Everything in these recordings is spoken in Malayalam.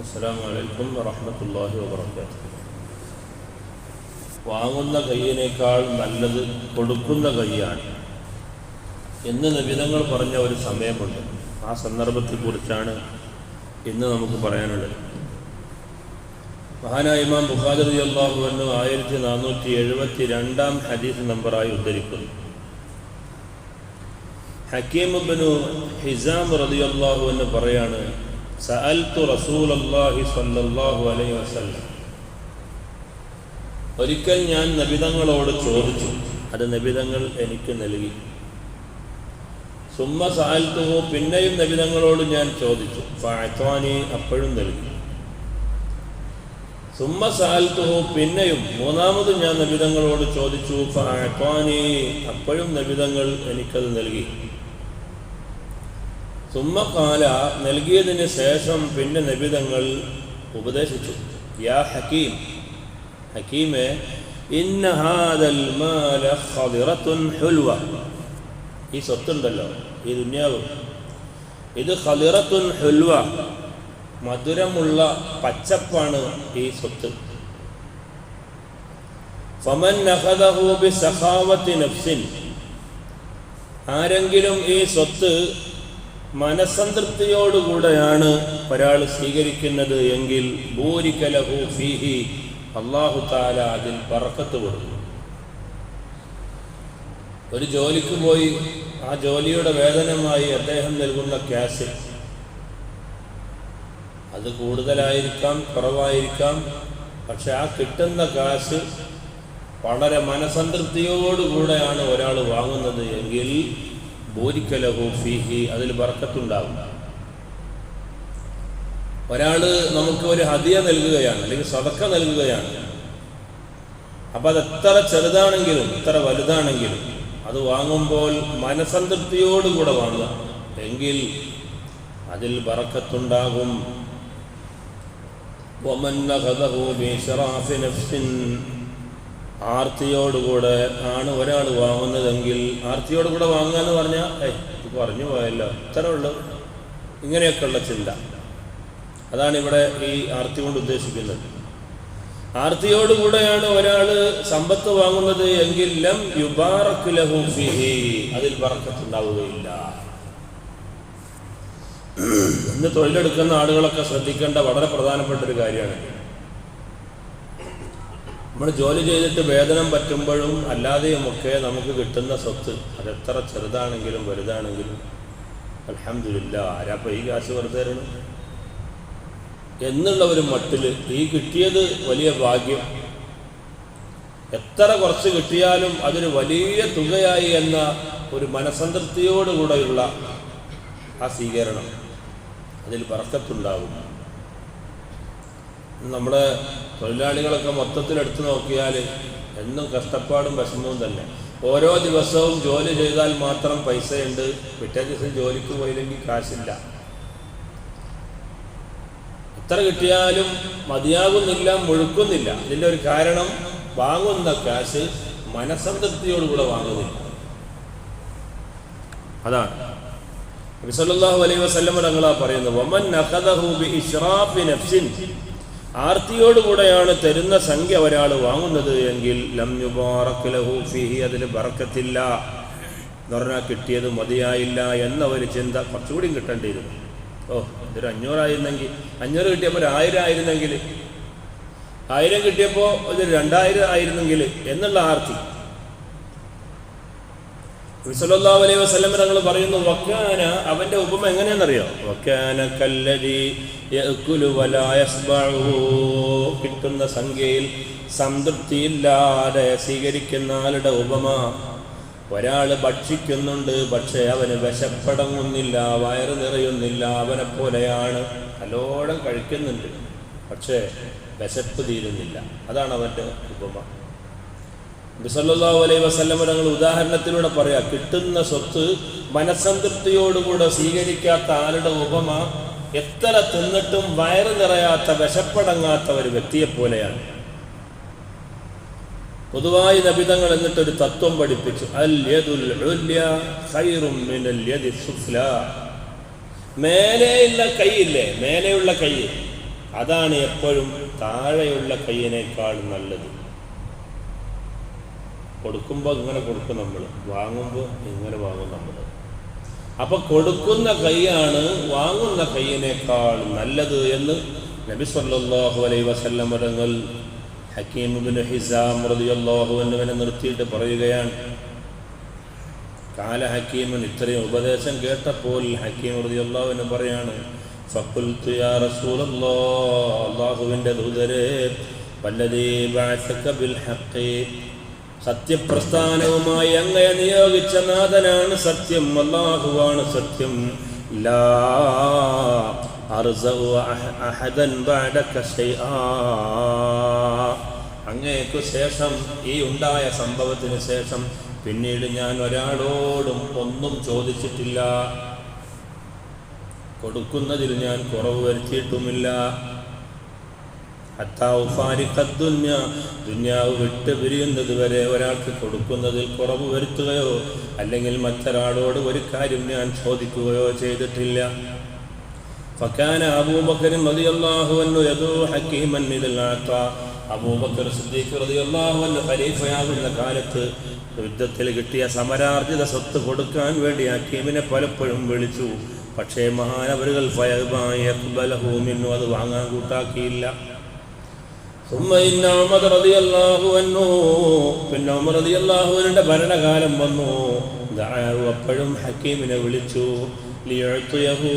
അസ്സലാമു അലൈക്കും വറഹ്മത്തുള്ളാഹി വബറകാതുഹു. വാങ്ങുന്ന കയ്യിനേക്കാൾ നല്ലത് കൊടുക്കുന്ന കയ്യാണ് എന്ന് നബിതങ്ങൾ പറഞ്ഞ ഒരു സമയമുണ്ട്. ആ സന്ദർഭത്തെക്കുറിച്ചാണ് ഇന്ന് നമുക്ക് പറയാനുള്ളത്. മഹാനായ ഇമാം ബുഖാരി റളിയല്ലാഹു അൻഹു 1472 ഹദീസ് നമ്പറായി ഉദ്ധരിക്കുന്നു. ഹക്കീം ഇബ്നു ഹിസാം റളിയല്ലാഹു അൻഹു പറയാണ്, സഅൽതു റസൂലല്ലാഹി സ്വല്ലല്ലാഹു അലൈഹി വസല്ലം, ഒരിക്കൽ ഞാൻ നബിതങ്ങളോട് ചോദിച്ചു, അത് നബിതങ്ങൾ എനിക്ക് നൽകി. സുമ്മ സഅൽതുഹു, പിന്നെയും നബിതങ്ങളോട് ഞാൻ ചോദിച്ചു, ഫഅഅതാനി, അപ്പോഴും നൽകി. സുമ്മ സഅൽതുഹു, പിന്നെയും മൂന്നാമതും ഞാൻ നബിതങ്ങളോട് ചോദിച്ചു, ഫഅഅതാനി, അപ്പോഴും നബിതങ്ങൾ എനിക്കത് നൽകി. സുമ്മ ഖാല, നൽകിയതിന് ശേഷം പിന്നെ നബിതങ്ങൾ ഉപദേശിച്ചു, യാ ഹക്കീം, ഹക്കീമേ, ഇന്ന ഹാദൽ മാല ഖദിറത്തുൻ ഹുൽവ, ഈ സ്വത്തുണ്ടല്ലോ, ഈ ദുനിയാവ്, ഇത് ഖദിറത്തുൻ ഹുൽവ, മധുരമുള്ള പച്ചപ്പാണ് ഈ സ്വത്ത്. ഫമൻ അഖദഹു ബിസഖാവത്തി നഫ്സിൻ, ആരെങ്കിലും ഈ സ്വത്ത് മനസ്സംതൃപ്തിയോടുകൂടെയാണ് ഒരാൾ സ്വീകരിക്കുന്നത് എങ്കിൽ ബൂരിക ലഹു ഫീഹി, അല്ലാഹു തആല അതിൽ ബറക്കത്ത് കൊടുക്കും. ഒരു ജോലിക്ക് പോയി ആ ജോലിയുടെ വേതനമായി അദ്ദേഹം നൽകുന്ന ക്യാഷ്, അത് കൂടുതലായിരിക്കാം കുറവായിരിക്കാം, പക്ഷെ ആ കിട്ടുന്ന കാശ് വളരെ മനസ്സംതൃപ്തിയോടുകൂടെയാണ് ഒരാൾ വാങ്ങുന്നത് എങ്കിൽ ബൂരിക ലഹു ഫീഹി, അതിൽ ബറക്കത്തുണ്ടാകും. ഒരാൾ നമുക്ക് ഒരു ഹദിയ നൽകുകയാണ്, അല്ലെങ്കിൽ സദഖ നൽകുകയാണ്. അപ്പം അത് എത്ര ചെറുതാണെങ്കിലും എത്ര വലുതാണെങ്കിലും അത് വാങ്ങുമ്പോൾ മനസ്സംതൃപ്തിയോടുകൂടെ വാങ്ങുക എങ്കിൽ അതിൽ ബറക്കത്തുണ്ടാകും. വമൻ അഖദഹു ബിഇസ്റാഫി നഫ്സിൻ, ആർത്തിയോടുകൂടെ ആണ് ഒരാൾ വാങ്ങുന്നതെങ്കിൽ, ആർത്തിയോടുകൂടെ വാങ്ങുക എന്ന് പറഞ്ഞാൽ പറഞ്ഞു പോയല്ലോ, ഇത്ര ഉള്ളു, ഇങ്ങനെയൊക്കെയുള്ള ചിന്ത, അതാണ് ഇവിടെ ഈ ആർത്തി കൊണ്ട് ഉദ്ദേശിക്കുന്നത്. ആർത്തിയോടുകൂടെയാണ് ഒരാൾ സമ്പത്ത് വാങ്ങുന്നത് എങ്കിൽ ലം യുബാറക് ലഹു ഫീഹി, അതിൽ ബറക്കത്തുണ്ടാവുകയില്ല. ഇന്ന് തൊഴിലെടുക്കുന്ന ആളുകളൊക്കെ ശ്രദ്ധിക്കേണ്ട വളരെ പ്രധാനപ്പെട്ട ഒരു കാര്യമാണ്. നമ്മൾ ജോലി ചെയ്തിട്ട് വേതനം പറ്റുമ്പോഴും അല്ലാതെയുമൊക്കെ നമുക്ക് കിട്ടുന്ന സ്വത്ത്, അതെത്ര ചെറുതാണെങ്കിലും വലുതാണെങ്കിലും അൽഹംദുലില്ലാ, ആരാപ്പോൾ ഈ കാശ് വെറുതെ തരണം എന്നുള്ള ഒരു മട്ടിൽ ഈ കിട്ടിയത് വലിയ ഭാഗ്യം, എത്ര കുറച്ച് കിട്ടിയാലും അതൊരു വലിയ തുകയായി എന്ന ഒരു മനസ്സംതൃപ്തിയോടുകൂടെയുള്ള ആ സ്വീകരണം, അതിൽ ബറക്കത്തുണ്ടാകും. നമ്മുടെ തൊഴിലാളികളൊക്കെ മൊത്തത്തിലെടുത്ത് നോക്കിയാൽ എന്നും കഷ്ടപ്പാടും വിഷമവും തന്നെ. ഓരോ ദിവസവും ജോലി ചെയ്താൽ മാത്രം പൈസയുണ്ട്, പിറ്റേ ദിവസം ജോലിക്ക് പോയില്ലെങ്കിൽ കാശില്ല. എത്ര കിട്ടിയാലും മതിയാകുന്നില്ല, മുഴുക്കുന്നില്ല. ഇതിൻ്റെ ഒരു കാരണം വാങ്ങുന്ന കാശ് മനസ്സംതൃപ്തിയോടുകൂടെ വാങ്ങുന്നില്ല. അതാണ് നബി സല്ലല്ലാഹു അലൈഹി വസല്ലം തങ്ങളാ പറയുന്നത്, വമൻ അഖദഹു ബിഇസ്റാഫി നഫ്സിൻ, ആർത്തിയോടുകൂടെയാണ് തരുന്ന സംഖ്യ ഒരാൾ വാങ്ങുന്നത് എങ്കിൽ ലം യുബാറക് ലഹു ഫീഹി, അതിൽ ബറക്കത്തില്ല എന്ന് പറഞ്ഞാൽ കിട്ടിയത് മതിയായില്ല എന്ന ഒരു ചിന്ത. കുറച്ചുകൂടി കിട്ടേണ്ടിയിരുന്നു. ഇതൊരു 500 ആയിരുന്നെങ്കിൽ, 500 കിട്ടിയപ്പോൾ 1000 ആയിരുന്നെങ്കിൽ, 1000 കിട്ടിയപ്പോൾ ഇതൊരു 2000 ആയിരുന്നെങ്കിൽ എന്നുള്ള ആർത്തി. നബി സല്ലല്ലാഹു അലൈഹി വസല്ലം തങ്ങൾ പറയുന്നു, വക്കാന, അവന്റെ ഉപമ എങ്ങനെയാണെന്നറിയോ, വക്കാന കല്ലദീ യഅകുലു വലാ യസ്ബഉ, കിട്ടുന്ന സംഖ്യയിൽ സംതൃപ്തിയില്ലാതെ സ്വീകരിക്കുന്ന ആളുടെ ഉപമ, ഒരാൾ ഭക്ഷിക്കുന്നുണ്ട് പക്ഷേ അവന് വിശപ്പടങ്ങുന്നില്ല, വയറ് നിറയുന്നില്ല, അവനെ പോലെയാണ്. നല്ലോണം കഴിക്കുന്നുണ്ട് പക്ഷേ വിശപ്പ് തീരുന്നില്ല, അതാണ് അവൻ്റെ ഉപമ. നബി സല്ലല്ലാഹു അലൈഹി വസല്ലം തങ്ങൾ ഉദാഹരണത്തിലൂടെ പറയാം, കിട്ടുന്ന സ്വത്ത് മനസ്സംതൃപ്തിയോടുകൂടെ സ്വീകരിക്കാത്ത ആളുടെ ഉപമ എത്ര തിന്നിട്ടും വയറ് നിറയാത്ത, വിശപ്പടങ്ങാത്ത ഒരു വ്യക്തിയെ പോലെയാണ്. പൊതുവായി നബിതങ്ങൾ എന്നിട്ടൊരു തത്വം പഠിപ്പിച്ചു, അൽ യദുൽ ഉല്യ ഖൈറും മിനൽ യദി സുഫ്ല, മേലെയുള്ള കൈയില്ലേ, മേലെയുള്ള കൈ അതാണ് എപ്പോഴും താഴെയുള്ള കൈയിനേക്കാൾ നല്ലത്. കൊടുക്കുമ്പോൾ ഇങ്ങനെ കൊടുക്കും നമ്മൾ, വാങ്ങുമ്പോൾ ഇങ്ങനെ വാങ്ങും നമ്മൾ. അപ്പൊ കൊടുക്കുന്ന കൈയാണ് വാങ്ങുന്ന കൈയിനേക്കാൾ നല്ലത് എന്ന് നബി സല്ലല്ലാഹു അലൈഹി വസല്ലം തങ്ങൾ ഹക്കീം ഇബ്നു ഹിസാം റളിയല്ലാഹു അൻഹുവിനെ നിർത്തിയിട്ട് പറയുകയാണ്. കാല ഹക്കീമിന് ഇത്രയും ഉപദേശം കേട്ടപ്പോൾ ഹക്കീം റളിയല്ലാഹു അൻഹു പറയാണ്, ഫഖുൽതു യാ റസൂലല്ലാഹ്, അല്ലാഹുവിൻ്റെ ദൂതരേ, വല്ലദീ ബഅസക ബിൽ ഹഖ്, സത്യപ്രസ്ഥാനവുമായി അങ്ങയെ നിയോഗിച്ച നാഥനാണ് സത്യം, അല്ലാഹുവാണ് സത്യം. ലാ അർസഉ അഹദൻ ബഅദക ശൈആ, അങ്ങേക്കു ശേഷം, ഈ ഉണ്ടായ സംഭവത്തിന് ശേഷം പിന്നീട് ഞാൻ ഒരാളോടും ഒന്നും ചോദിച്ചിട്ടില്ല, കൊടുക്കുന്നതിൽ ഞാൻ കുറവ് വരുത്തിയിട്ടുമില്ല. ദുന്യാവ് വിട്ട് പിരിയുന്നത് വരെ ഒരാൾക്ക് കൊടുക്കുന്നതിൽ കുറവ് വരുത്തുകയോ അല്ലെങ്കിൽ മറ്റൊരാളോട് ഒരു കാര്യം ഞാൻ ചോദിക്കുകയോ ചെയ്തിട്ടില്ല. ഫകാന അബൂബക്കർ റളിയല്ലാഹു അൻഹു യദൂ ഹക്കീമൻ ഇലൽ അതാ, അബൂബക്കർ സിദ്ദീഖ് റളിയല്ലാഹു അൻഹു ഖലീഫയാകുന്ന കാലത്ത് യുദ്ധത്തിൽ കിട്ടിയ സമരാർജിത സ്വത്ത് കൊടുക്കാൻ വേണ്ടി ഹക്കീമിനെ പലപ്പോഴും വിളിച്ചു. പക്ഷേ മഹാനവറുകൾ അത് വാങ്ങാൻ കൂട്ടാക്കിയില്ല. പിന്നെ ഉമർ റളിയല്ലാഹു അൻഹുവിന്റെ ഭരണകാലം വന്നു. അപ്പോഴും ഹക്കീമിനെ വിളിച്ചു, ലിയഅ്തിയഹു,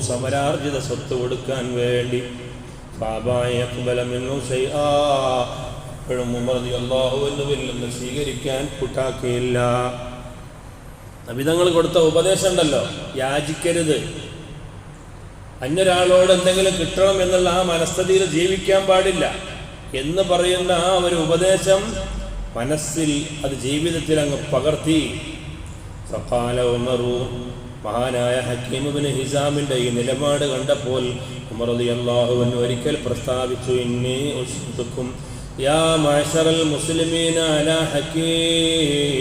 സമരാർജിത സ്വത്ത് കൊടുക്കാൻ വേണ്ടി. അപ്പോഴും ഉമർ റളിയല്ലാഹു അൻഹുവിൽ നിന്ന് സ്വീകരിക്കാൻ കൂട്ടാക്കിയില്ല. നബിതങ്ങൾ കൊടുത്ത ഉപദേശം ഉണ്ടല്ലോ, യാചിക്കരുത്, അന്യൊരാളോട് എന്തെങ്കിലും കിട്ടണം എന്നുള്ള ആ മനസ്ഥിതിയിൽ ജീവിക്കാൻ പാടില്ല എന്ന് പറയുന്ന ആ ഒരു ഉപദേശം മനസ്സിൽ, അത് ജീവിതത്തിൽ അങ്ങ് പകർത്തി. ഫഖാല ഉമറു, മഹാനായ ഹക്കീം ഇബ്നു ഹിസാമിന്റെ ഈ നിലപാട് കണ്ടപ്പോൾ ഉമർ റളിയല്ലാഹു അൻഹു ഒരിക്കൽ പ്രസ്താവിച്ചു, ഇന്നി ഉസ്തുക്കും യാ മഅശറൽ മുസ്ലിമീന അലാ ഹക്കീം,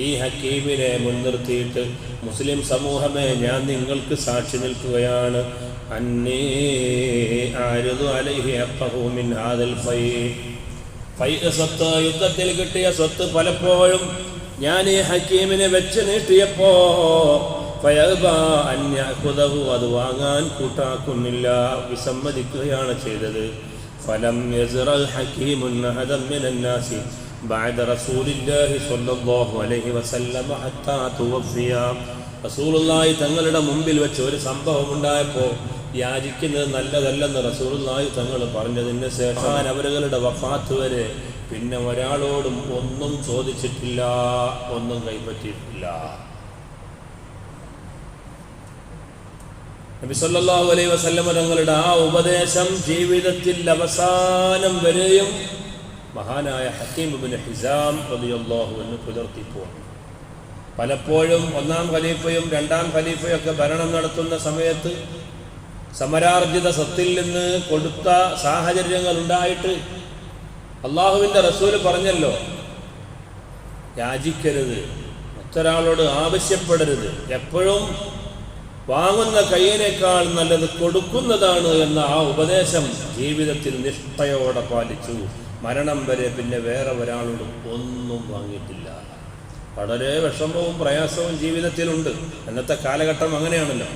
ഈ ഹക്കീമിനെ മുൻനിർത്തിയിട്ട് മുസ്ലിം സമൂഹമേ, ഞാൻ നിങ്ങൾക്ക് സാക്ഷി നിൽക്കുകയാണ്. അന്നീ ആരിദു അലൈഹി ഹഖഹു മിൻ ഹാദൽ ഫൈ, സ്വത്ത്, യുദ്ധത്തിൽ കിട്ടിയ സ്വത്ത് പലപ്പോഴും ഞാൻ ഈ ഹക്കീമിനെ വെച്ച് നീട്ടിയപ്പോ അൻ യഅഖുദഹു, അത് വാങ്ങാൻ കൂട്ടാക്കുന്നില്ല, വിസമ്മതിക്കുകയാണ് ചെയ്തത്. ഫലം യസ്റൽ ഹക്കീമുൻ അഹദൻ മിനൻ നാസി ബഅദ റസൂലില്ലാഹി സ്വല്ലല്ലാഹു അലൈഹി വസല്ലം ഹത്താ തുവഫിയ, റസൂലുള്ളാഹി തങ്ങളുടെ മുമ്പിൽ വെച്ച് ഒരു സംഭവം ഉണ്ടായപ്പോൾ യാചിക്കുന്നത് നല്ലതല്ലെന്ന് റസൂലുള്ളാഹി തങ്ങൾ പറഞ്ഞതിന് ശേഷം അവരുടെ വഫാത്ത് വരെ പിന്നെ ഒരാളോടും ഒന്നും ചോദിച്ചിട്ടില്ല, ഒന്നും കൈപ്പറ്റിയിട്ടില്ല. നബി സല്ലല്ലാഹു അലൈഹി വസല്ലം തങ്ങളുടെ ആ ഉപദേശം ജീവിതത്തിൽ അവസാനം വരെയും മഹാനായ ഹക്കീം ഇബ്നു ഹിസാം റളിയല്ലാഹു അൻഹു പുലർത്തിപ്പോന്നു. പലപ്പോഴും ഒന്നാം ഖലീഫയും രണ്ടാം ഖലീഫയും ഒക്കെ ഭരണം നടത്തുന്ന സമയത്ത് സമരാർജിത സ്വത്തിൽ നിന്ന് കൊടുത്ത സാഹചര്യങ്ങൾ ഉണ്ടായിട്ട് അള്ളാഹുവിൻ്റെ റസൂല് പറഞ്ഞല്ലോ, യാചിക്കരുത്, മറ്റൊരാളോട് ആവശ്യപ്പെടരുത്, എപ്പോഴും വാങ്ങുന്ന കൈയിനേക്കാൾ നല്ലത് കൊടുക്കുന്നതാണ് എന്ന ആ ഉപദേശം ജീവിതത്തിൽ നിഷ്ഠയോടെ പാലിച്ചു. മരണം വരെ പിന്നെ വേറെ ഒരാളോടും ഒന്നും വാങ്ങിയിട്ടില്ല. വളരെ വിഷമവും പ്രയാസവും ജീവിതത്തിലുണ്ട്. അന്നത്തെ കാലഘട്ടം അങ്ങനെയാണല്ലോ.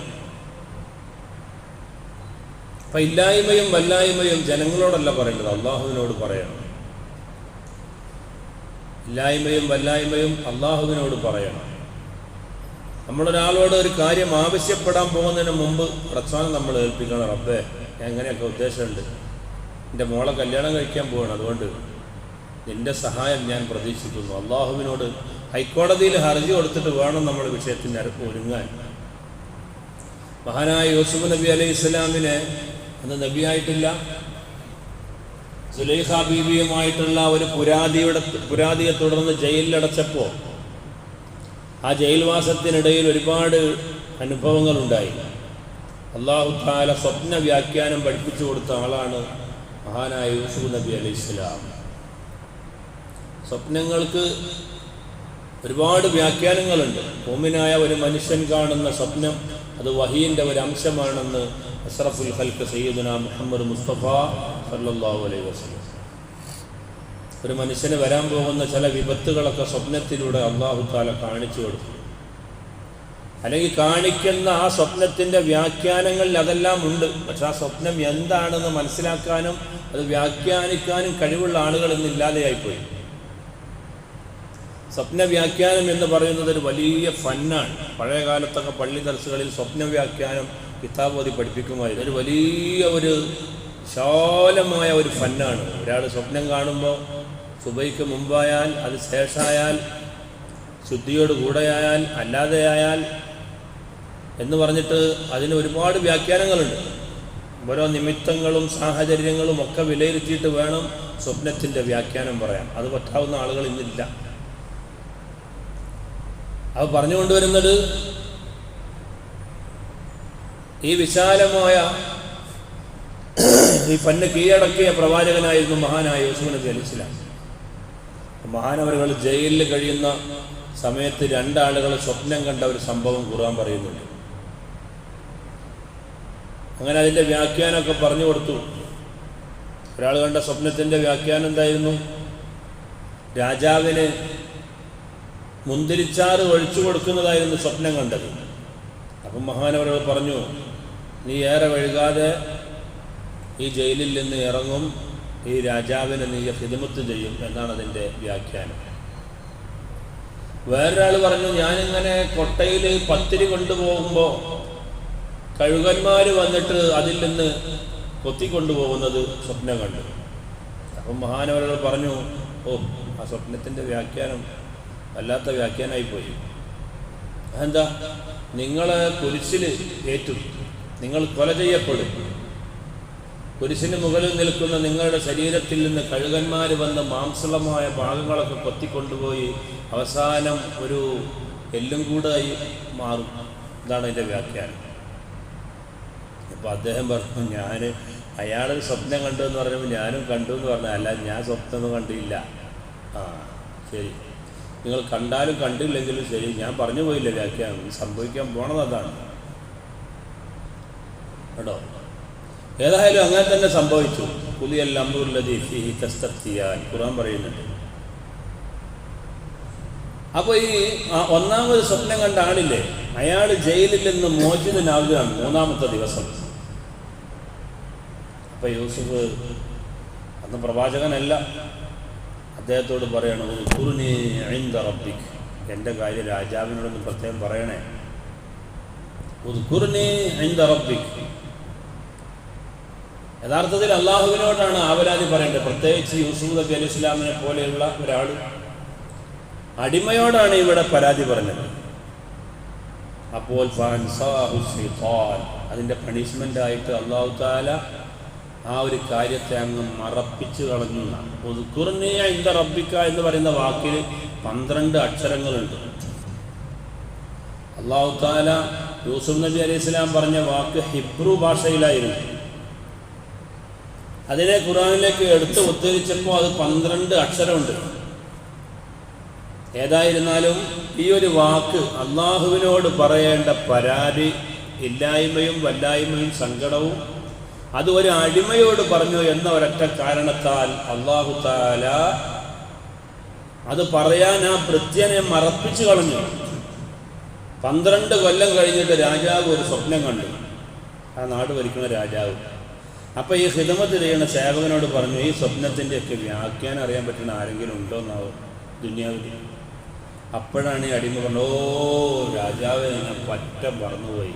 അപ്പൊ ഇല്ലായ്മയും വല്ലായ്മയും ജനങ്ങളോടല്ല പറയേണ്ടത്, അള്ളാഹുവിനോട് പറയണം. ഇല്ലായ്മയും വല്ലായ്മയും അള്ളാഹുവിനോട് പറയണം. നമ്മളൊരാളോട് ഒരു കാര്യം ആവശ്യപ്പെടാൻ പോകുന്നതിന് മുമ്പ് റബ്ബാനെ നമ്മൾ ഏൽപ്പിക്കണം. റബ്ബേ, എങ്ങനെയൊക്കെ ഉദ്ദേശമുണ്ട്, എൻ്റെ മോളെ കല്യാണം കഴിക്കാൻ പോവാണ്, അതുകൊണ്ട് നിൻ്റെ സഹായം ഞാൻ പ്രതീക്ഷിക്കുന്നു. അള്ളാഹുവിനോട് ഹൈക്കോടതിയിൽ ഹർജി കൊടുത്തിട്ട് വേണം നമ്മൾ വിഷയത്തിന് ഒരുങ്ങാൻ. മഹാനായ യൂസുഫ് നബി അലൈഹി ഇസ്ലാമിനെ, അന്ന് നബിയായിട്ടില്ല, സുലൈഖ ബീവിയുമായിട്ടുള്ള ഒരു പുരാതിയെ തുടർന്ന് ജയിലിലടച്ചപ്പോൾ ആ ജയിൽവാസത്തിനിടയിൽ ഒരുപാട് അനുഭവങ്ങളുണ്ടായി. അല്ലാഹു തആല സ്വപ്ന വ്യാഖ്യാനം പഠിപ്പിച്ചു കൊടുത്ത ആളാണ് മഹാനായ യൂസുഫ് നബി അലൈഹി ഇസ്ലാം. സ്വപ്നങ്ങൾക്ക് ഒരുപാട് വ്യാഖ്യാനങ്ങളുണ്ട്. മുഅ്മിനായ ഒരു മനുഷ്യൻ കാണുന്ന സ്വപ്നം അത് വഹീൻ്റെ ഒരു അംശമാണെന്ന് അഷ്റഫുൽ ഖൽഖ് സയ്യിദുനാ മുഹമ്മദ് മുസ്തഫ സല്ലല്ലാഹു അലൈഹി വസല്ലം. ഒരു മനുഷ്യന് വരാൻ പോകുന്ന ചില വിപത്തുകളൊക്കെ സ്വപ്നത്തിലൂടെ അല്ലാഹു തആല കാണിച്ചു കൊടുക്കും. അല്ലെങ്കിൽ കാണിക്കുന്ന ആ സ്വപ്നത്തിൻ്റെ വ്യാഖ്യാനങ്ങളിൽ അതെല്ലാം ഉണ്ട്. പക്ഷെ ആ സ്വപ്നം എന്താണെന്ന് മനസ്സിലാക്കാനും അത് വ്യാഖ്യാനിക്കാനും കഴിവുള്ള ആളുകൾ ഇന്നില്ലാതെയായിപ്പോയി. സ്വപ്ന വ്യാഖ്യാനം എന്ന് പറയുന്നത് ഒരു വലിയ ഫന്നാണ്. പഴയ കാലത്തൊക്കെ പള്ളി ദർസുകളിൽ സ്വപ്ന വ്യാഖ്യാനം കിതാബ് ഓതി പഠിപ്പിക്കുമായിരുന്നു. ഒരു വലിയ ഒരു വിശാലമായ ഒരു ഫന്നാണ്. ഒരാൾ സ്വപ്നം കാണുമ്പോൾ സുബൈക്ക് മുമ്പായാൽ, അത് ശേഷമായാൽ, ശുദ്ധിയോട് കൂടെയായാൽ, അല്ലാതെയായാൽ എന്ന് പറഞ്ഞിട്ട് അതിന് ഒരുപാട് വ്യാഖ്യാനങ്ങളുണ്ട്. ഓരോ നിമിത്തങ്ങളും സാഹചര്യങ്ങളും ഒക്കെ വിലയിരുത്തിയിട്ട് വേണം സ്വപ്നത്തിൻ്റെ വ്യാഖ്യാനം പറയാൻ. അത് പറ്റാവുന്ന ആളുകൾ ഇന്നില്ല. അത് പറഞ്ഞുകൊണ്ടുവരുന്നത് ഈ വിശാലമായ ഈ ഫന്ന് കീഴടക്കിയ പ്രവാചകനായിരുന്നു മഹാനായ യൂസുഫ് നബി അലൈഹിസ്സലാം. മഹാനവറുകൾ ജയിലിൽ കഴിയുന്ന സമയത്ത് രണ്ടാളുകൾ സ്വപ്നം കണ്ട ഒരു സംഭവം ഖുർആൻ പറയുന്നുണ്ട്. അങ്ങനെ അതിൻ്റെ വ്യാഖ്യാനമൊക്കെ പറഞ്ഞു കൊടുത്തു. ഒരാൾ കണ്ട സ്വപ്നത്തിൻ്റെ വ്യാഖ്യാനം എന്തായിരുന്നു? രാജാവിന് മുന്തിരിച്ചാറ് ഒഴിച്ചു കൊടുക്കുന്നതായിരുന്നു സ്വപ്നം കണ്ടത്. അപ്പം മഹാനവറുകൾ പറഞ്ഞു, നീ ഏറെ വൈകാതെ ഈ ജയിലിൽ നിന്ന് ഇറങ്ങും, ഈ രാജാവിനെ നീ ഖിദ്മത്ത് ചെയ്യും എന്നാണ് അതിൻ്റെ വ്യാഖ്യാനം. വേറൊരാൾ പറഞ്ഞു, ഞാനിങ്ങനെ കൊട്ടയിൽ പത്തിരി കൊണ്ടുപോകുമ്പോൾ കഴുകന്മാർ വന്നിട്ട് അതിൽ നിന്ന് കൊത്തിക്കൊണ്ടുപോകുന്നത് സ്വപ്നം കണ്ടു. അപ്പം മഹാനവറുകൾ പറഞ്ഞു, ഓ, ആ സ്വപ്നത്തിൻ്റെ വ്യാഖ്യാനം വല്ലാത്ത വ്യാഖ്യാനമായിപ്പോയി. അതെന്താ? നിങ്ങളെ കുരിശിൽ ഏറ്റും, നിങ്ങൾ കൊല ചെയ്യപ്പെടും. കുരിശിന് മുകളിൽ നിൽക്കുന്ന നിങ്ങളുടെ ശരീരത്തിൽ നിന്ന് കഴുകന്മാർ വന്ന് മാംസളമായ ഭാഗങ്ങളൊക്കെ കൊത്തിക്കൊണ്ടുപോയി അവസാനം ഒരു എല്ലും കൂടായി മാറും. ഇതാണ് അതിൻ്റെ വ്യാഖ്യാനം. അപ്പോൾ അദ്ദേഹം പറഞ്ഞു, അയാൾ സ്വപ്നം കണ്ടു എന്ന് പറഞ്ഞപ്പോൾ ഞാനും കണ്ടു എന്ന് പറഞ്ഞാൽ, അല്ല, ഞാൻ സ്വപ്നമൊന്നും കണ്ടില്ല. ആ ശരി, നിങ്ങൾ കണ്ടാലും കണ്ടില്ലെങ്കിലും ശരി, ഞാൻ പറഞ്ഞു പോയില്ല വ്യാഖ്യാനം. സംഭവിക്കാൻ പോണത് അതാണ് കേട്ടോ. ഏതായാലും അങ്ങനെ തന്നെ സംഭവിച്ചു. ഖുദിയൽ അംറുല്ലദീ ഫീഹി തസ്തഫ്തിയാൻ ഖുർആൻ പറയുന്നുണ്ട്. അപ്പോൾ ഈ ഒന്നാമത് സ്വപ്നം കണ്ട ആളില്ലേ, അയാൾ ജയിലിൽ നിന്ന് മോചിതനാവുകയാണ് 3-ാമത്തെ ദിവസം. അപ്പോൾ യൂസുഫ് അന്ന് പ്രവാചകനല്ല, അദ്ദേഹത്തോട് പറയണം, ഉദ്കുർനി ഇൻദ റബ്ബിക്, എൻ്റെ കാര്യം രാജാവിനോടൊന്ന് പ്രത്യേകം പറയണേ. ഉദ്കുർനി ഇൻദ റബ്ബിക്. യഥാർത്ഥത്തിൽ അള്ളാഹുവിനോടാണ് ആവലാതി പറയേണ്ടത്. പ്രത്യേകിച്ച് യൂസുഫ് നബി അലൈഹി ഇസ്ലാമിനെ പോലെയുള്ള ഒരാൾ അടിമയോടാണ് ഇവിടെ പരാതി പറഞ്ഞത്. അപ്പോൾ അതിൻ്റെ പണിഷ്മെൻ്റായിട്ട് അള്ളാഹു തആല ആ ഒരു കാര്യത്തെ അങ്ങ് മറപ്പിച്ചു കളഞ്ഞു. ഉദ്കുർനി ഇൻദ റബ്ബിക എന്ന് പറയുന്ന വാക്കിൽ 12 അക്ഷരങ്ങളുണ്ട്. അള്ളാഹു തആല യൂസുഫ് നബി അലൈഹി സ്വലാം പറഞ്ഞ വാക്ക് ഹിബ്രു ഭാഷയിലായിരുന്നു. അതിനെ ഖുർആനിലേക്ക് എടുത്ത് ഉദ്ധരിച്ചപ്പോൾ അത് 12 അക്ഷരമുണ്ട്. ഏതായിരുന്നാലും ഈ ഒരു വാക്ക് അള്ളാഹുവിനോട് പറയേണ്ട പരാതി, ഇല്ലായ്മയും വല്ലായ്മയും സങ്കടവും അത് ഒരു അടിമയോട് പറഞ്ഞു എന്ന ഒരൊറ്റ കാരണത്താൽ അല്ലാഹു തആല അത് പറയാൻ ആ ഭൃത്യനെ മറപ്പിച്ചു കളഞ്ഞു. 12 കൊല്ലം കഴിഞ്ഞിട്ട് രാജാവ് ഒരു സ്വപ്നം കണ്ടു, ആ നാട് ഭരിക്കുന്ന രാജാവ്. അപ്പോൾ ഈ ഖിദ്മത്ത് ചെയ്യുന്ന സേവകനോട് പറഞ്ഞു, ഈ സ്വപ്നത്തിൻ്റെയൊക്കെ വ്യാഖ്യാനം അറിയാൻ പറ്റുന്ന ആരെങ്കിലും ഉണ്ടോ എന്നാവും ദുനിയാവിൽ. അപ്പോഴാണ് ഈ അടിമ പറഞ്ഞു, ഓ രാജാവ്, ഞാൻ പറ്റ മറന്നുപോയി.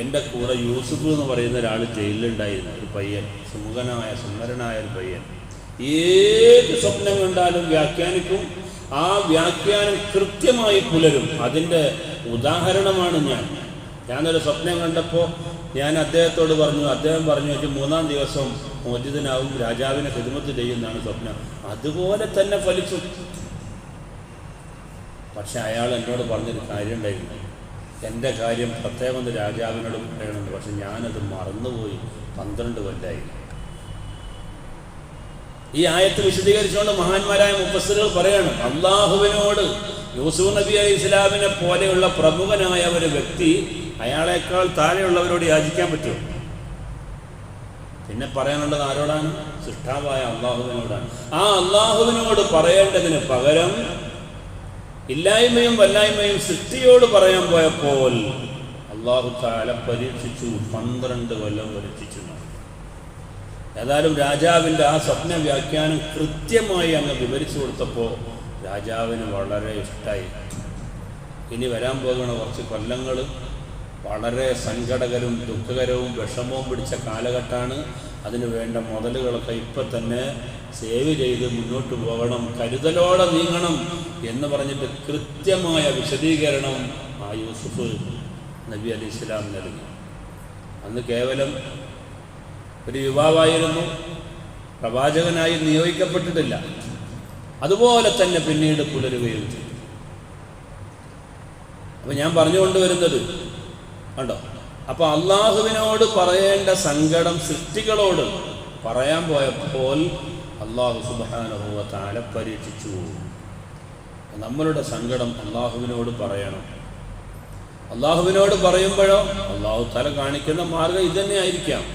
എൻ്റെ കൂടെ യൂസുഫ് എന്ന് പറയുന്ന ഒരാൾ ജയിലിലുണ്ടായിരുന്നു, ഒരു പയ്യൻ, സുമുഖനായ സുന്ദരനായ ഒരു പയ്യൻ. ഏത് സ്വപ്നം കണ്ടാലും വ്യാഖ്യാനിക്കും, ആ വ്യാഖ്യാനം കൃത്യമായി പുലരും. അതിൻ്റെ ഉദാഹരണമാണ് ഞാനൊരു സ്വപ്നം കണ്ടപ്പോൾ ഞാൻ അദ്ദേഹത്തോട് പറഞ്ഞു, അദ്ദേഹം പറഞ്ഞു, 3-ാം ദിവസം മോചിതനാവും, രാജാവിനെ ഖിദ്മത്ത് ചെയ്യുന്നതാണ് സ്വപ്നം. അതുപോലെ തന്നെ ഫലിച്ചു. പക്ഷെ അയാൾ എന്നോട് പറഞ്ഞൊരു കാര്യം ഉണ്ടായിരുന്നു, എൻ്റെ കാര്യം പ്രത്യേകം രാജാവിനോട് പറയണമെന്ന്. പക്ഷെ ഞാനത് മറന്നുപോയി, 12 കൊല്ലമായി. ഈ ആയത്ത് വിശദീകരിച്ചുകൊണ്ട് മഹാന്മാരായ മുഫസ്സിറുകൾ പറയണം, അള്ളാഹുവിനോട് യൂസുഫ് നബി അലൈഹി ഇസ്ലാമിനെ പോലെയുള്ള പ്രമുഖനായ ഒരു വ്യക്തി അയാളെക്കാൾ താഴെയുള്ളവരോട് യാചിക്കാൻ പറ്റുമോ? പിന്നെ പറയാനുള്ളത് ആരോടാണ്? സൃഷ്ടാവായ അള്ളാഹുവിനോടാണ്. ആ അള്ളാഹുവിനോട് പറയേണ്ടതിന് പകരം ഇല്ലായ്മയും വല്ലായ്മയും സൃഷ്ടിയോട് പറയാൻ പോയപ്പോൾ അള്ളാഹു തആല പരീക്ഷിച്ചു. 12 കൊല്ലം പരീക്ഷിച്ചു. ഏതായാലും രാജാവിൻ്റെ ആ സ്വപ്ന വ്യാഖ്യാനം കൃത്യമായി അങ്ങ് വിവരിച്ചു കൊടുത്തപ്പോൾ രാജാവിന് വളരെ ഇഷ്ടമായി. ഇനി വരാൻ പോകുന്ന കുറച്ച് കൊല്ലങ്ങൾ വളരെ സങ്കടകരവും ദുഃഖകരവും വിഷമവും പിടിച്ച കാലഘട്ടമാണ്. അതിനു വേണ്ട മുതലുകളൊക്കെ ഇപ്പം തന്നെ സേവ് ചെയ്ത് മുന്നോട്ട് പോകണം, കരുതലോടെ നീങ്ങണം എന്ന് പറഞ്ഞിട്ട് കൃത്യമായ വിശദീകരണം ആ യൂസുഫ് നബി അലൈഹി സ്വലാം നൽകി. അന്ന് കേവലം ഒരു യുവാവായിരുന്നു, പ്രവാചകനായി നിയോഗിക്കപ്പെട്ടിട്ടില്ല. അതുപോലെ തന്നെ പിന്നീട് പുലരുകയും ചെയ്തു. അപ്പം ഞാൻ പറഞ്ഞുകൊണ്ടുവരുന്നത് കണ്ടോ, അപ്പോൾ അള്ളാഹുവിനോട് പറയേണ്ട സങ്കടം സൃഷ്ടികളോട് പറയാൻ പോയപ്പോൾ അള്ളാഹു സുബ്ഹാനഹു വ തആല പരീക്ഷിച്ചു. നമ്മളുടെ സങ്കടം അള്ളാഹുവിനോട് പറയണം. അള്ളാഹുവിനോട് പറയുമ്പോഴോ അള്ളാഹു തആല കാണിക്കുന്ന മാർഗം ഇതന്നെ ആയിരിക്കാം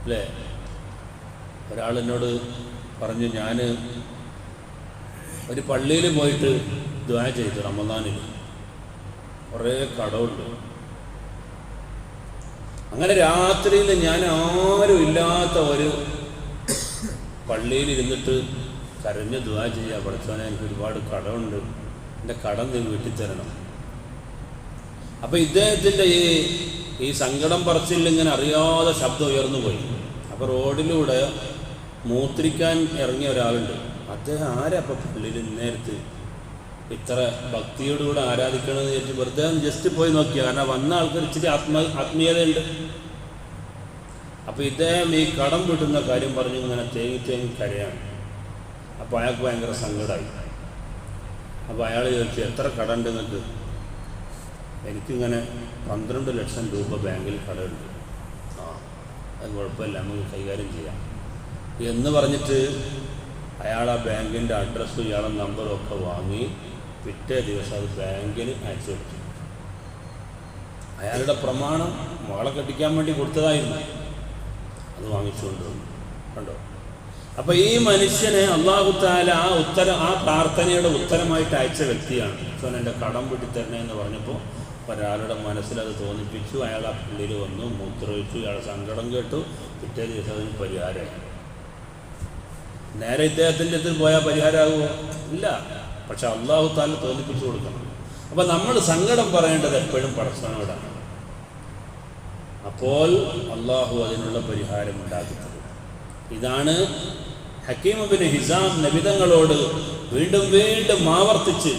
അല്ലേ? ഒരാളെന്നോട് പറഞ്ഞു, ഞാൻ ഒരു പള്ളിയിൽ പോയിട്ട് ദുആ ചെയ്തു. റമദാനിൽ കുറേ കടമുണ്ട്. അങ്ങനെ രാത്രിയിൽ ഞാൻ ആരും ഇല്ലാത്ത ഒരു പള്ളിയിൽ ഇരുന്നിട്ട് കരഞ്ഞ് ദുആ ചെയ്യുക, പഠിച്ചവനെ എനിക്ക് ഒരുപാട് കടമുണ്ട്, എൻ്റെ കടം നീ വീട്ടിൽ തരണം. അപ്പം ഇദ്ദേഹത്തിൻ്റെ ഈ സങ്കടം പറച്ചിൽ ഇങ്ങനെ അറിയാതെ ശബ്ദം ഉയർന്നു പോയി. അപ്പോൾ റോഡിലൂടെ മൂത്രിക്കാൻ ഇറങ്ങിയ ഒരാളുണ്ട്. അദ്ദേഹം ആരാ അപ്പം പള്ളിയിൽ നേരത്ത് ഇത്ര ഭക്തിയോടുകൂടെ ആരാധിക്കണമെന്ന് വിചാരിച്ച് വെറുതെ ജസ്റ്റ് പോയി നോക്കിയാൽ, കാരണം വന്ന ആൾക്കാർ ഇച്ചിരി ആത്മീയതയുണ്ട്. അപ്പോൾ ഇദ്ദേഹം ഈ കടം വീട്ടുന്ന കാര്യം പറഞ്ഞ് ഇങ്ങനെ തേങ്ങി കരയാണ്. അപ്പോൾ അയാൾക്ക് ഭയങ്കര സങ്കടമായി. അപ്പോൾ അയാൾ ചോദിച്ചു, എത്ര കടമുണ്ട് നിങ്ങൾക്ക്? എനിക്കിങ്ങനെ 12 ലക്ഷം രൂപ ബാങ്കിൽ കടമുണ്ട്. അത് കുഴപ്പമില്ല, നമുക്ക് കൈകാര്യം ചെയ്യാം എന്ന് പറഞ്ഞിട്ട് അയാൾ ആ ബാങ്കിൻ്റെ അഡ്രസ്സും ഇയാളെ നമ്പറും ഒക്കെ വാങ്ങി പിറ്റേ ദിവസം അത് ബാങ്കിന് അയച്ചു കൊടുത്തു. അയാളുടെ പ്രമാണം മകളെ കെട്ടിക്കാൻ വേണ്ടി കൊടുത്തതായിരുന്നു. അത് വാങ്ങിച്ചുകൊണ്ട് വന്നു. കണ്ടോ? അപ്പോൾ ഈ മനുഷ്യനെ അല്ലാഹു തആല ആ പ്രാർത്ഥനയുടെ ഉത്തരമായിട്ട് അയച്ച വ്യക്തിയാണ്. സോൻ എൻ്റെ കടം വീട്ടിത്തരണേ എന്ന് പറഞ്ഞപ്പോൾ ഒരാളുടെ മനസ്സിലത് തോന്നിപ്പിച്ചു. അയാൾ ആ പള്ളിയിൽ വന്നു, മൂത്രമൊഴിച്ചു, അയാളുടെ സങ്കടം കേട്ടു. പിറ്റേ ദിവസം അതിന് പരിഹാരമായി. നേരെ ഇദ്ദേഹത്തിൻ്റെ അടുത്ത് പോയാൽ പരിഹാരമാകുമോ? ഇല്ല. പക്ഷെ അല്ലാഹു തആല തോന്നിപ്പിച്ചു കൊടുക്കണം. അപ്പം നമ്മൾ സങ്കടം പറയേണ്ടത് എപ്പോഴും പടച്ചവനോടാണ്. അപ്പോൾ അല്ലാഹു അതിനുള്ള പരിഹാരം ഉണ്ടാക്കുന്നത്. ഇതാണ് ഹക്കീം ഇബ്നു ഹിസാം നബിതങ്ങളോട് വീണ്ടും വീണ്ടും ആവർത്തിച്ച്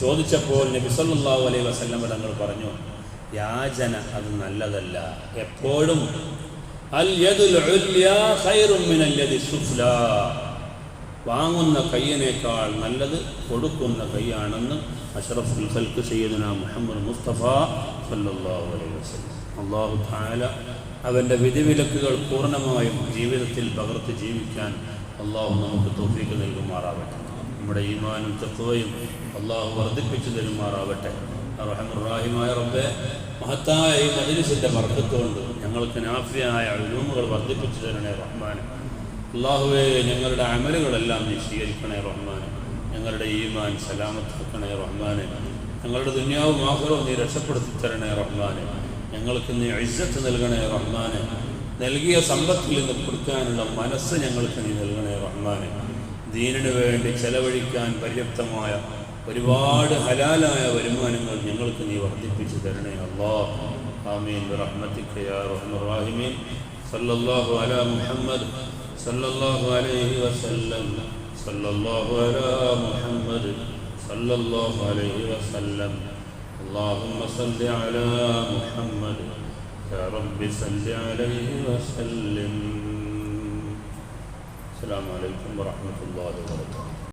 ചോദിച്ചപ്പോൾ നബി സല്ലല്ലാഹു അലൈഹി വസല്ലം തങ്ങൾ പറഞ്ഞു, യാചന അത് നല്ലതല്ല. എപ്പോഴും അൽ യദുൽ ഉല്യാ ഖൈറും മിനൽ യദി സുഫ്ലാ, വാങ്ങുന്ന കയ്യിനേക്കാൾ നല്ലത് കൊടുക്കുന്ന കൈയാണെന്ന് അഷ്റഫുൽ ഖൽഖ് സയ്യിദുനാ മുഹമ്മദ് മുസ്തഫ സല്ലല്ലാഹു അലൈഹി വസല്ലം. അല്ലാഹു തആല അവൻ്റെ വിധിവിലക്കുകൾ പൂർണ്ണമായും ജീവിതത്തിൽ പകർത്തി ജീവിക്കാൻ അല്ലാഹു നമുക്ക് തൗഫീഖ് നൽകുമാറാവട്ടെ. നമ്മുടെ ഈമാനും തഖ്വയും അല്ലാഹു വർദ്ധിപ്പിച്ചു തരുമാറാവട്ടെ. അർഹമുർ റഹീമായ റബ്ബേ, മഹത്തായ ഈ മജ്ലിസിൻ്റെ ബർക്കത്ത് കൊണ്ട് ഞങ്ങൾക്ക് നാഫിയായ ഉലൂമുകൾ വർദ്ധിപ്പിച്ചു തരണേ റഹ്മാൻ. അല്ലാഹുവേ, ഞങ്ങളുടെ അമലുകളെല്ലാം നീ സ്വീകരിക്കണേ റഹ്മാൻ. ഞങ്ങളുടെ ഈമാൻ സലാമത്താക്കണേ റഹ്മാൻ. ഞങ്ങളുടെ ദുനിയാവും ആഖിറവും നീ രക്ഷപ്പെടുത്തി തരണേ റഹ്മാൻ. ഞങ്ങൾക്ക് നീ ഇസ്സത്ത് നൽകണേ റഹ്മാൻ. നൽകിയ സമ്പത്തിൽ നിന്ന് കൊടുക്കാനുള്ള മനസ്സ് ഞങ്ങൾക്ക് നീ നൽകണേ റഹ്മാൻ. ദീനിനു വേണ്ടി ചെലവഴിക്കാൻ പര്യാപ്തമായ ഒരുപാട് ഹലാലായ വരുമാനങ്ങൾ ഞങ്ങൾക്ക് നീ വർദ്ധിപ്പിച്ചു തരണേ അല്ലാഹ്. ആമീൻ ബിറഹ്മതിക യാ അർഹമർ റഹീമീൻ. സല്ലല്ലാഹു അലാ മുഹമ്മദ് സല്ലല്ലാഹു അലൈഹി വസല്ലം. സല്ലല്ലാഹു അലാ മുഹമ്മദ് സല്ലല്ലാഹു അലൈഹി വസല്ലം. اللهم صل على محمد يا رب صل عليه وسلم. السلام عليكم ورحمة الله وبركاته.